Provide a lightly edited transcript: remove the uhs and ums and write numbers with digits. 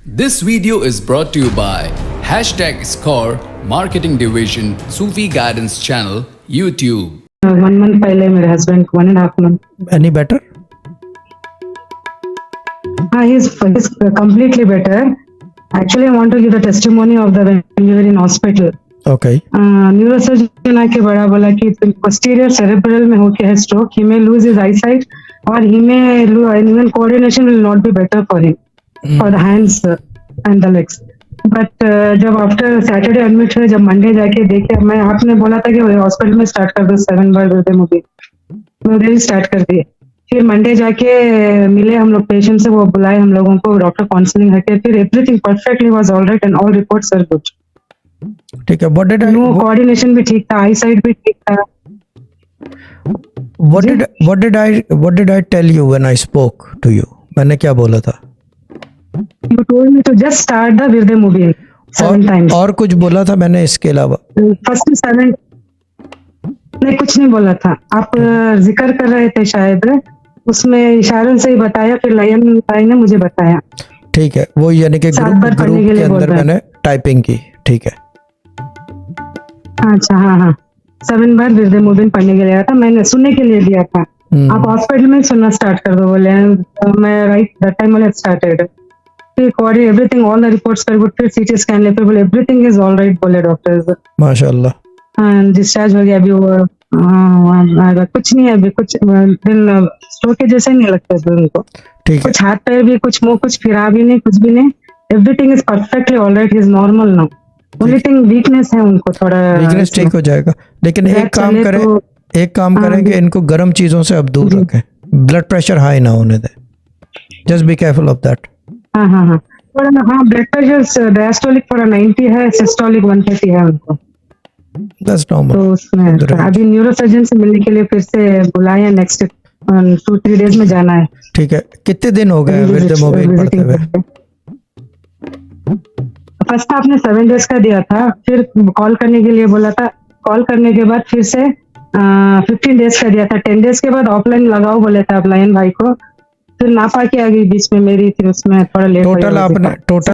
This video is brought to you by #Score Marketing Division Sufi Guidance Channel YouTube. 1 month पहले मेरे husband 1.5 month. Any better? He's completely better. Actually, I want to give the testimony of the when we were in hospital. Okay. Neurosurgeon आके बड़ा बोला कि posterior cerebral में होके है stroke. He may lose his eyesight और he may even coordination will not be better for him for the hands and the legs. But जब after Saturday admit हुए, जब मंडे जाके देखे, मैं आपने बोला था कि हॉस्पिटल में स्टार्ट कर दो 7 बार हृदय मूवी, मैं उधर ही स्टार्ट कर दिए. फिर मंडे जाके मिले हम लोग पेशेंट से, वो बुलाए हम लोगों को, डॉक्टर काउंसलिंग है, फिर everything perfectly was alright and all reports are good. ठीक है. नो कोऑर्डिनेशन भी ठीक था, आई साइट भी ठीक था. What did I tell you when I spoke to you? मैंने क्या बोला था? You told me to just start the Virde movie 7 times. और कुछ बोला था मैंने इसके अलावा? फर्स्ट 7 नहीं, कुछ नहीं बोला था. आप जिक्र कर रहे थे शायद, उसमें इशारों से ही बताया, फिर लायन भाई ने मुझे बताया. ठीक है, वो यानी कि ग्रुप के अंदर मैंने टाइपिंग की. ठीक है. अच्छा, हाँ 7 बार विरदे मूविन पढ़ने के लिए आया था, मैंने सुनने के लिए दिया था. आप हॉस्पिटल में सुनना स्टार्ट कर दो बोले, मैं right that time I started. फिर कोडी everything, all the reports were good. फिर सीटी स्कैन लेते बोले एवरीथिंग इज ऑल राइट बोले डॉक्टर्स. माशाल्लाह. डिस्चार्ज हो गया. अभी वो कुछ नहीं है, अभी कुछ दिन स्ट्रोक के जैसे नहीं लगता है उनको. ठीक है. कुछ हाथ पैर भी, कुछ मुंह कुछ फिरा भी नहीं, कुछ भी नहीं. Everything is perfectly all right. Is normal now. Only thing weakness है उनको, थोड़ा वीकनेस ठीक हो जाएगा. लेकिन एक काम करें कि इनको गर्म चीजों से अब दूर रखें. ब्लड प्रेशर हाई ना होने दें. Just be careful of that. हाँ थोड़ा ब्लड प्रेशर डायस्टोलिक थोड़ा 90 है, सिस्टोलिक 130 है उनको. That's normal. तो उसमें अभी न्यूरोसर्जन से मिलने के लिए फिर से बुलाया. नेक्स्ट 2-3 डेज में जाना है. ठीक है. कितने दिन हो गए विरदे मूविन पढ़ते हुए? फर्स्ट आपने 7 डेज का दिया था, फिर कॉल करने के लिए बोला था. कॉल करने के बाद फिर से 15 डेज का दिया था. 10 डेज के बाद ऑफलाइन लगाओ बोले थे आप लायन भाई को. फिर ना पाके आ गई बीच में मेरी, फिर उसमें थोड़ा लेट हो गया. टोटल